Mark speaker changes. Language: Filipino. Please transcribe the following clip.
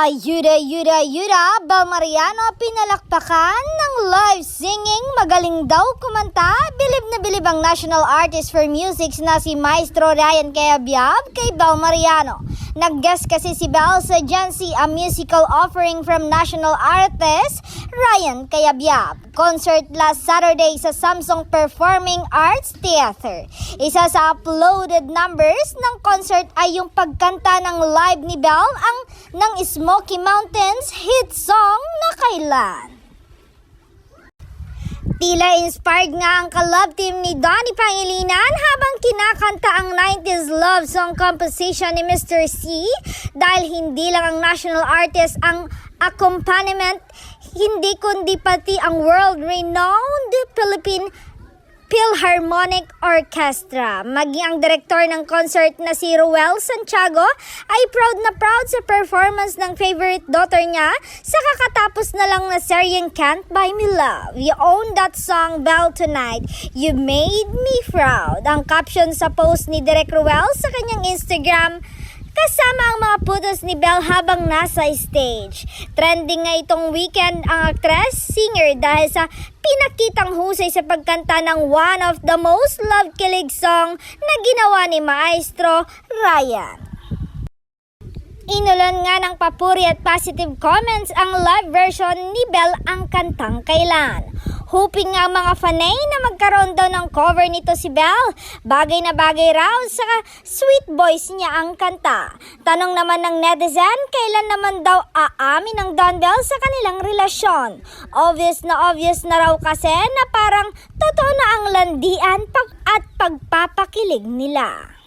Speaker 1: Ayuda, Bel Mariano pinalakpakan ng live singing. Magaling daw kumanta. Bilib na bilib ang national artist for music na si Maestro Ryan Cayabyab kay Bel Mariano. Nag-guest kasi si Bel sa Gen Z, a musical offering from national artist Ryan Cayabyab. Concert last Saturday sa Samsung Performing Arts Theater. Isa sa uploaded numbers ng concert ay yung pagkanta ng live ni Bel ng Smoky Mountains hit song na Kailan. Tila inspired nga ang ka-love team ni Donnie Pangilinan habang kinakanta ang 90s love song composition ni Mr. C dahil hindi lang ang national artist ang accompaniment, hindi kundi pati ang world-renowned Philippine Philharmonic Orchestra. Maging ang direktor ng concert na si Ruel Santiago ay proud na proud sa performance ng favorite daughter niya sa kakatapos na lang na seryeng Can't Buy Me Love. You own that song, Bel, tonight. You made me proud. Ang caption sa post ni Direk Ruel sa kanyang Instagram, kasama ang mga putos ni Bel habang nasa stage. Trending nga itong weekend ang actress, singer dahil sa pinakitang husay sa pagkanta ng one of the most loved kilig song na ginawa ni Maestro Ryan. Inulan nga ng papuri at positive comments ang live version ni Bel ang kantang Kailan. Hoping nga ang mga fanay na magkaroon daw ng cover nito si Bel. Bagay na bagay raw sa sweet voice niya ang kanta. Tanong naman ng netizen, kailan naman daw aamin ng Don Bel sa kanilang relasyon. Obvious na raw kasi na parang totoo na ang landian at pagpapakilig nila.